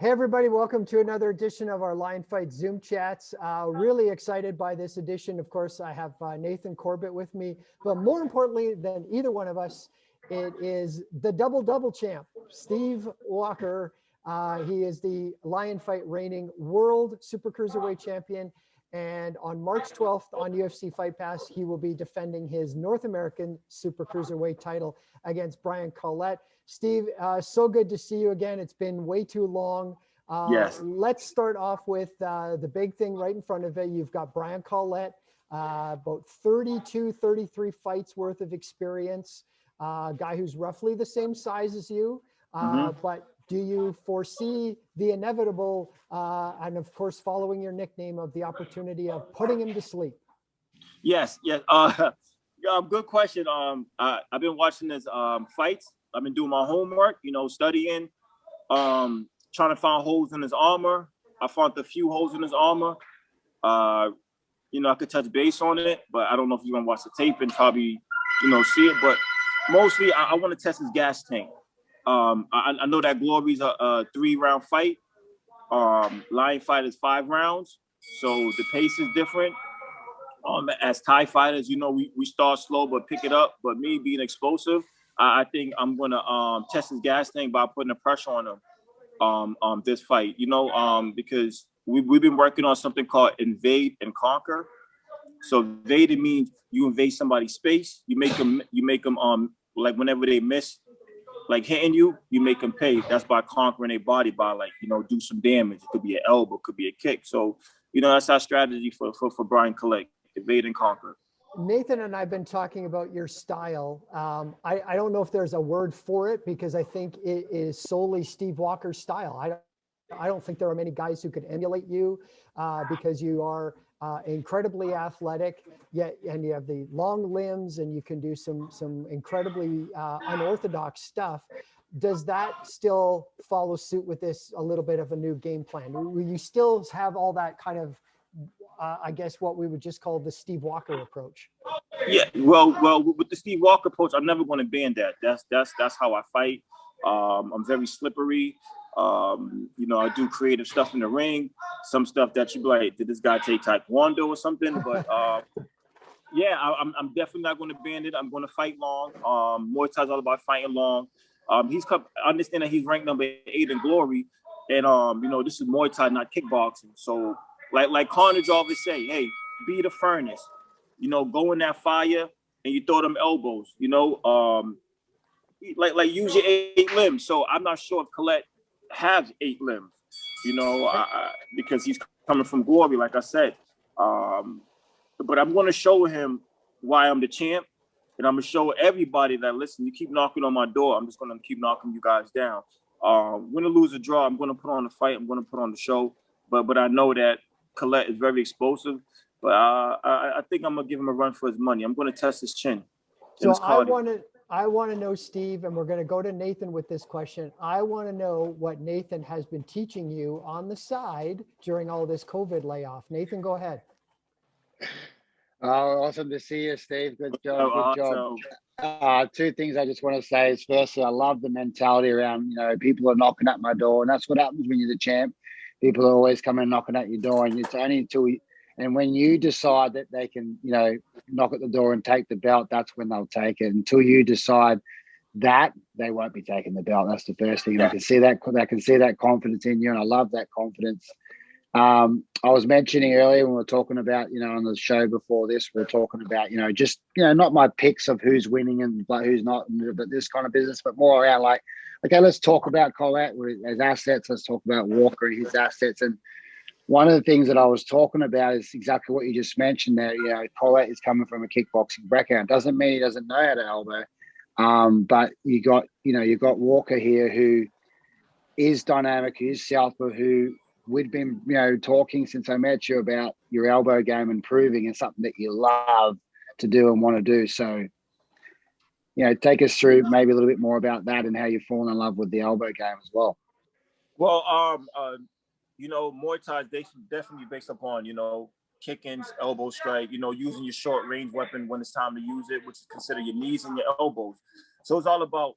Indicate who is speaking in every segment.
Speaker 1: Hey everybody, welcome to another edition of our Lion Fight Zoom chats. Really excited by this edition. Of course, I have Nathan Corbett with me, but more importantly than either one of us, it is the double champ, Steve Walker. He is the Lion Fight reigning world super cruiserweight champion. And on March 12th on UFC Fight Pass, he will be defending his North American super cruiserweight title against Brian Collette. Steve, so good to see you again. It's been way too long.
Speaker 2: Yes.
Speaker 1: Let's start off with the big thing right in front of it. You've got Brian Collette, about 32, 33 fights worth of experience, guy who's roughly the same size as you. But do you foresee the inevitable, and of course, following your nickname, of the opportunity of putting him to sleep?
Speaker 2: Yes. Good question. I've been watching his fights. I've been doing my homework, studying, trying to find holes in his armor. I found a few holes in his armor. I could touch base on it, but I don't know if you're gonna watch the tape and probably, see it. But mostly, I want to test his gas tank. I know that Glory's a 3-round fight. Lion Fight is 5 rounds, so the pace is different. As Thai fighters, we start slow but pick it up. But me being explosive, I think I'm gonna test his gas tank by putting the pressure on him. This fight, because we've been working on something called invade and conquer. So invade means you invade somebody's space. You make them like whenever they miss, like hitting you, you make them pay. That's by conquering their body, by do some damage. It could be an elbow, it could be a kick. So that's our strategy for Brian Collette: invade and conquer.
Speaker 1: Nathan and I've been talking about your style. I don't know if there's a word for it, because I think it is solely Steve Walker's style. I don't think there are many guys who could emulate you, because you are incredibly athletic, and you have the long limbs, and you can do some incredibly unorthodox stuff. Does that still follow suit with this, a little bit of a new game plan? Will you still have all that kind of, I guess what we would just call the Steve Walker approach?
Speaker 2: Yeah, well, with the Steve Walker approach, I'm never going to ban that. That's how I fight. I'm very slippery. I do creative stuff in the ring. Some stuff that you be like, did this guy take Taekwondo or something? But yeah, I'm definitely not going to ban it. I'm going to fight long. Muay Thai's all about fighting long. I understand that he's ranked number 8 in Glory, and this is Muay Thai, not kickboxing. So like Carnage always say, hey, be the furnace. Go in that fire and you throw them elbows. Like use your 8 limbs. So I'm not sure if Collette has 8 limbs. Because he's coming from Glory, like I said. But I'm going to show him why I'm the champ, and I'm going to show everybody that, listen, you keep knocking on my door, I'm just going to keep knocking you guys down. Win or lose or draw, I'm going to put on the fight, I'm going to put on the show. But I know that Collette is very explosive. But I think I'm going to give him a run for his money. I'm going to test his chin.
Speaker 1: So I want to know, Steve, and we're going to go to Nathan with this question. I want to know what Nathan has been teaching you on the side during all this COVID layoff. Nathan, go ahead.
Speaker 3: Oh, awesome to see you, Steve. Good job. Good job. 2 things I just want to say is, firstly, I love the mentality around, people are knocking at my door, and that's what happens when you're the champ. People are always coming knocking at your door, and it's only and when you decide that they can, knock at the door and take the belt, that's when they'll take it. Until you decide that, they won't be taking the belt. That's the first thing. Yeah. I can see that confidence in you, and I love that confidence. I was mentioning earlier when we were talking about, on the show before this, we were talking about, just, not my picks of who's winning and who's not, but this kind of business, but more around like, okay, let's talk about Collette, his assets. Let's talk about Walker and his assets. And one of the things that I was talking about is exactly what you just mentioned there. Collette is coming from a kickboxing background. Doesn't mean he doesn't know how to elbow. But you got Walker here, who is dynamic, who is southpaw, who we've been, talking since I met you about your elbow game, improving, and something that you love to do and want to do. So, take us through maybe a little bit more about that and how you've fallen in love with the elbow game as well.
Speaker 2: Well, Muay Thai is definitely based upon, kick-ins, elbow strike, using your short range weapon when it's time to use it, which is consider your knees and your elbows. So it's all about,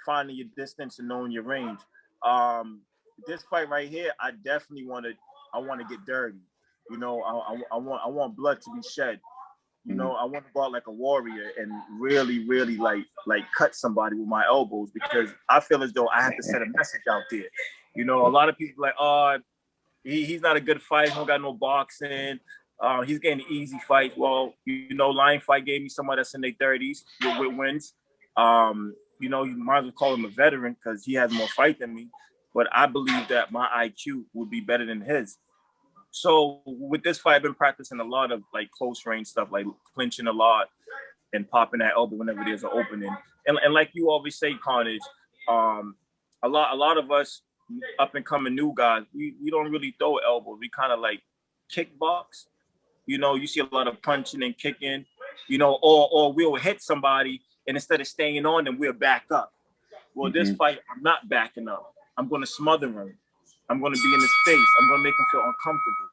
Speaker 2: finding your distance and knowing your range. this fight right here, I definitely want to get dirty. You know, I want blood to be shed. You know, I want to go out like a warrior and really, really like cut somebody with my elbows, because I feel as though I have to send a message out there. You know, a lot of people like, oh, he's not a good fighter. He don't got no boxing. He's getting easy fights. Well, you know, Lion Fight gave me somebody that's in their 30s with wins. You know, you might as well call him a veteran because he has more fight than me. But I believe that my IQ would be better than his. So with this fight, I've been practicing a lot of like close range stuff, like clinching a lot and popping that elbow whenever there's an opening. And like you always say, Carnage, a lot of us up and coming new guys, we don't really throw elbows. We kind of like kickbox. You know, you see a lot of punching and kicking, you know, or we'll hit somebody and instead of staying on them, we'll back up. Well, this fight, I'm not backing up. I'm going to smother him. I'm going to be in his face. I'm going to make him feel uncomfortable,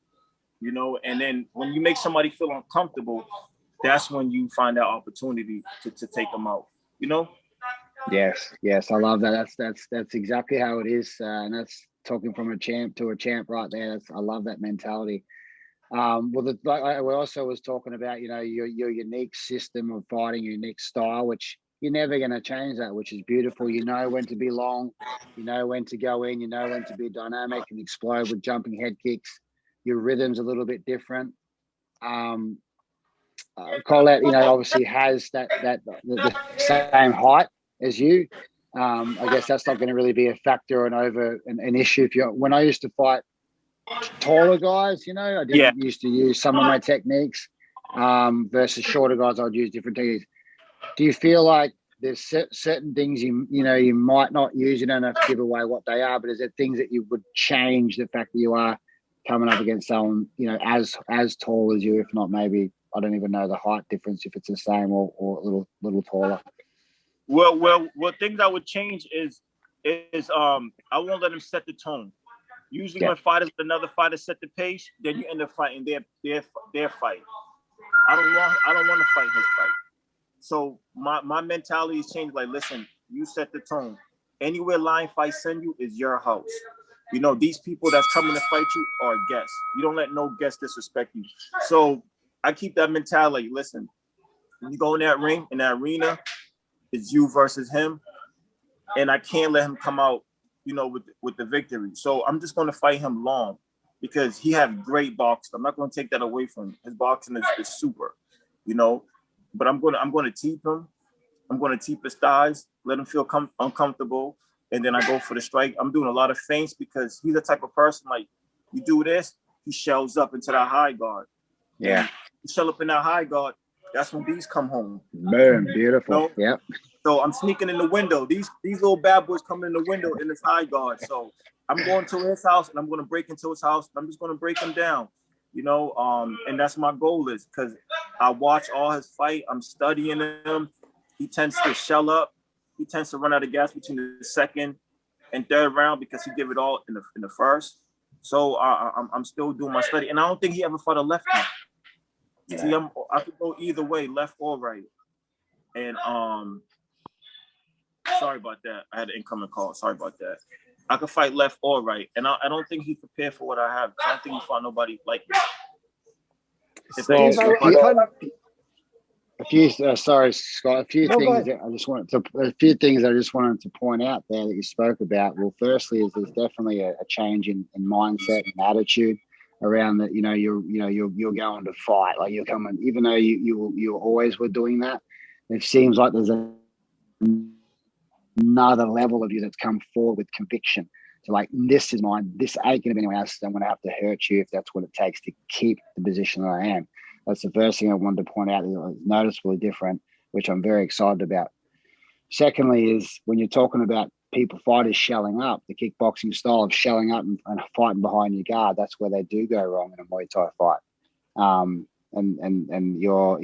Speaker 2: you know? And then when you make somebody feel uncomfortable, that's when you find that opportunity to take them out, you know?
Speaker 3: Yes. I love that. That's exactly how it is. And that's talking from a champ to a champ right there. I love that mentality. Like we also was talking about, you know, your unique system of fighting, your unique style, which you're never going to change that, which is beautiful. You know when to be long, you know when to go in, you know when to be dynamic and explode with jumping head kicks. Your rhythm's a little bit different. Collette, you know, obviously has the same height as you. I guess that's not going to really be a factor and an issue. When I used to fight taller guys, you know, I didn't used to use some of my techniques versus shorter guys. I'd use different techniques. Do you feel like there's certain things you might not use? You don't have to give away what they are, but is there things that you would change the fact that you are coming up against someone, you know, as tall as you, if not maybe, I don't even know the height difference, if it's the same or a little taller?
Speaker 2: Well, things I would change is I won't let them set the tone. Usually when fighters, another fighter set the pace, then you end up fighting their fight. I don't want to fight his fight. So my mentality is changed. Like, listen, you set the tone. Anywhere Lion Fight send you is your house. You know, these people that's coming to fight you are guests. You don't let no guest disrespect you. So I keep that mentality. Listen, when you go in that ring, in that arena, it's you versus him. And I can't let him come out, you know, with the victory. So I'm just going to fight him long because he has great boxing. I'm not going to take that away from him. His boxing is super, you know. But I'm going to teep him. I'm going to teep his thighs, let him feel uncomfortable, and then I go for the strike. I'm doing a lot of feints because he's the type of person, like, you do this, he shells up into that high guard.
Speaker 3: Yeah.
Speaker 2: You shell up in that high guard, that's when these come home.
Speaker 3: Boom, beautiful.
Speaker 2: You know?
Speaker 3: Yep.
Speaker 2: So I'm sneaking in the window. These little bad boys come in the window in this high guard. So I'm going to his house, and I'm going to break into his house. I'm just going to break him down. You know, and that's my goal is because I watch all his fight. I'm studying him. He tends to shell up. He tends to run out of gas between the second and third round because he give it all in the first. So I'm still doing my study, and I don't think he ever fought a lefty. Yeah. See, I could go either way, left or right. And sorry about that. I had an incoming call. Sorry about that. I could fight left or right, and I don't think he's prepared for what I have. I don't think he fought nobody like me.
Speaker 3: Sorry, Scott. A few things I just wanted to point out there that you spoke about. Well, firstly, is there's definitely a change in mindset and attitude around that. You know, you're going to fight, like you're coming, even though you always were doing that. It seems like there's another level of you that's come forward with conviction. So like, this is mine. This ain't going to be anyone else. I'm going to have to hurt you if that's what it takes to keep the position that I am. That's the first thing I wanted to point out that is noticeably different, which I'm very excited about. Secondly is when you're talking about fighters shelling up, the kickboxing style of shelling up and fighting behind your guard, that's where they do go wrong in a Muay Thai fight. And your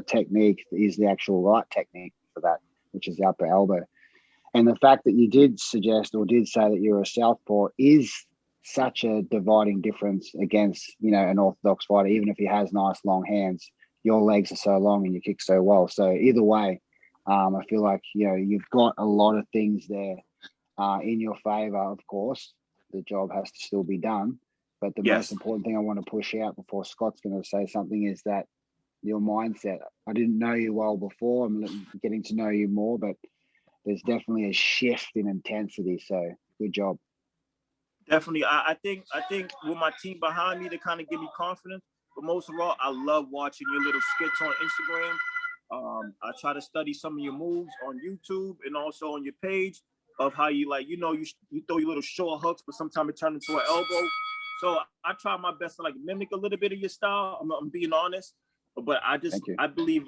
Speaker 3: technique is the actual right technique for that, which is the upper elbow. And the fact that you did suggest or did say that you're a southpaw is such a dividing difference against, you know, an orthodox fighter. Even if he has nice long hands, your legs are so long and you kick so well. So either way, I feel like, you know, you've got a lot of things there in your favor, of course. the job has to still be done. But the most important thing I want to push out before Scott's going to say something is that your mindset. I didn't know you well before. I'm getting to know you more, but there's definitely a shift in intensity. So good job.
Speaker 2: Definitely. I think with my team behind me to kind of give me confidence, but most of all, I love watching your little skits on Instagram. I try to study some of your moves on YouTube and also on your page of how you you throw your little short hooks, but sometimes it turns into an elbow. So I try my best to mimic a little bit of your style. I'm being honest, but I believe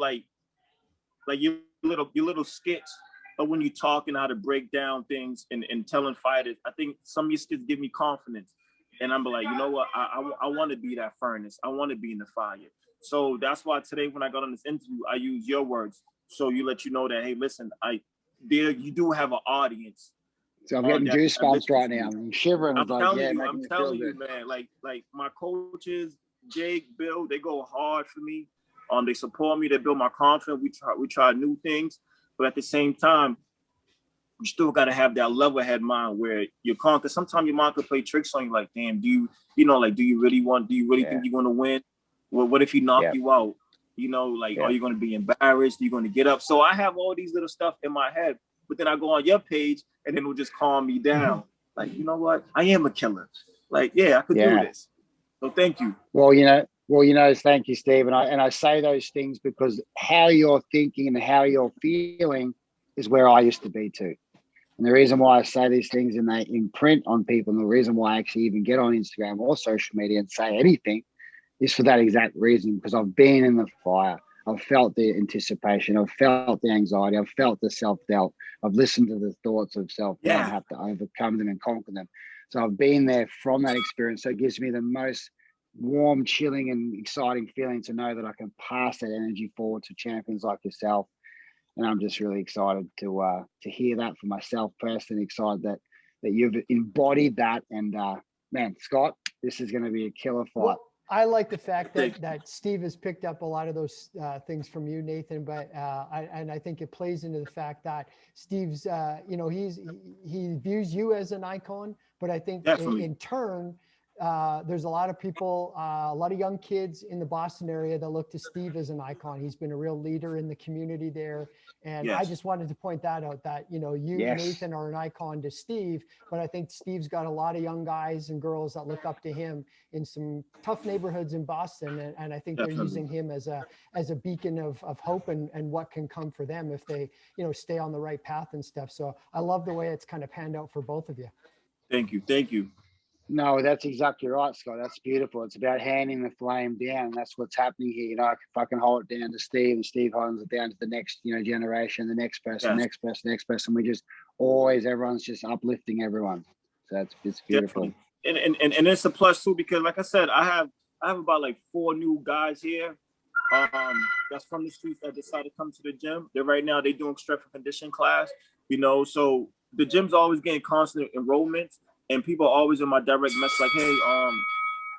Speaker 2: your little skits of when you talk and how to break down things and telling fighters. I think some of your skits give me confidence, and I'm like, you know what? I want to be that furnace. I want to be in the fire. So that's why today when I got on this interview, I use your words. So you know that, hey, listen, you do have an audience.
Speaker 3: So I'm getting goosebumps right now. I'm shivering.
Speaker 2: I'm telling you, man. Like my coaches, Jake, Bill, they go hard for me. They support me. They build my confidence. We try new things, but at the same time, you still got to have that level-head mind where you're calm. Because sometimes your mind could play tricks on you. Like, damn, do you really think you're going to win? Well, what if he knock you out? Are you going to be embarrassed? Are you going to get up? So I have all these little stuff in my head, but then I go on your page and then it'll just calm me down. Like, you know what? I am a killer. Like, I could do this. So thank you.
Speaker 3: Well, thank you, Steve. And I say those things because how you're thinking and how you're feeling is where I used to be too. And the reason why I say these things and they imprint on people, and the reason why I actually even get on Instagram or social media and say anything is for that exact reason, because I've been in the fire. I've felt the anticipation. I've felt the anxiety. I've felt the self-doubt. I've listened to the thoughts of self-doubt and have to overcome them and conquer them. So I've been there from that experience. So it gives me the most warm, chilling, and exciting feeling to know that I can pass that energy forward to champions like yourself. And I'm just really excited to hear that for myself personally, excited that you've embodied that. And man, Scott, this is going to be a killer fight.
Speaker 1: Well, I like the fact that Steve has picked up a lot of those things from you, Nathan, but I think it plays into the fact that Steve's, he views you as an icon, but I think in turn, there's a lot of people, a lot of young kids in the Boston area that look to Steve as an icon. He's been a real leader in the community there. And I just wanted to point that out that, Nathan are an icon to Steve, but I think Steve's got a lot of young guys and girls that look up to him in some tough neighborhoods in Boston. And I think they're using him as a beacon of hope and what can come for them if they, stay on the right path and stuff. So I love the way it's kind of panned out for both of you.
Speaker 2: Thank you. Thank you.
Speaker 3: No, that's exactly right, Scott. That's beautiful. It's about handing the flame down. That's what's happening here. If I can hold it down to Steve and Steve holds it down to the next, generation, the next person, next person. We just everyone's just uplifting everyone. So it's beautiful.
Speaker 2: Definitely. And it's a plus too, because like I said, I have about 4 new guys here. That's from the streets that decided to come to the gym. They're doing strength and conditioning class, so the gym's always getting constant enrollments. And people are always in my direct message like, hey, I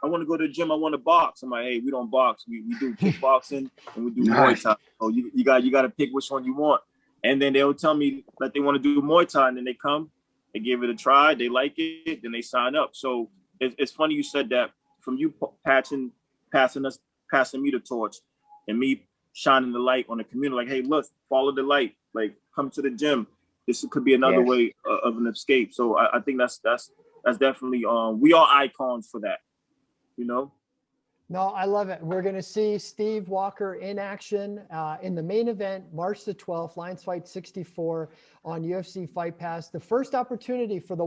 Speaker 2: want to go to the gym. I want to box. I'm like, hey, we don't box. We do kickboxing and we do Muay Thai. So you got to pick which one you want. And then they'll tell me that they want to do Muay Thai. And then they come, they give it a try. They like it. Then they sign up. So it's funny you said that from you passing me the torch and me shining the light on the community. Like, hey, look, follow the light. Like, come to the gym. This could be another way of an escape. So I think that's definitely we are icons for that,
Speaker 1: No, I love it. We're going to see Steve Walker in action in the main event, March the 12th, Lions Fight 64 on UFC Fight Pass. The first opportunity for the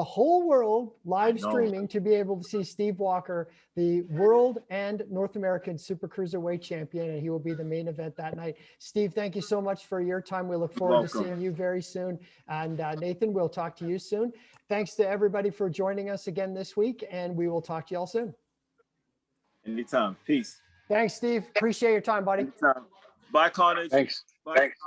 Speaker 1: whole world live streaming to be able to see Steve Walker, the world and North American Super Cruiserweight champion, and he will be the main event that night. Steve, thank you so much for your time. We look forward to seeing you very soon. And Nathan, we'll talk to you soon. Thanks to everybody for joining us again this week, and we will talk to you all soon.
Speaker 2: Anytime. Peace.
Speaker 1: Thanks, Steve. Appreciate your time, buddy.
Speaker 2: Anytime. Bye, Carnage.
Speaker 3: Thanks.
Speaker 2: Bye. Thanks.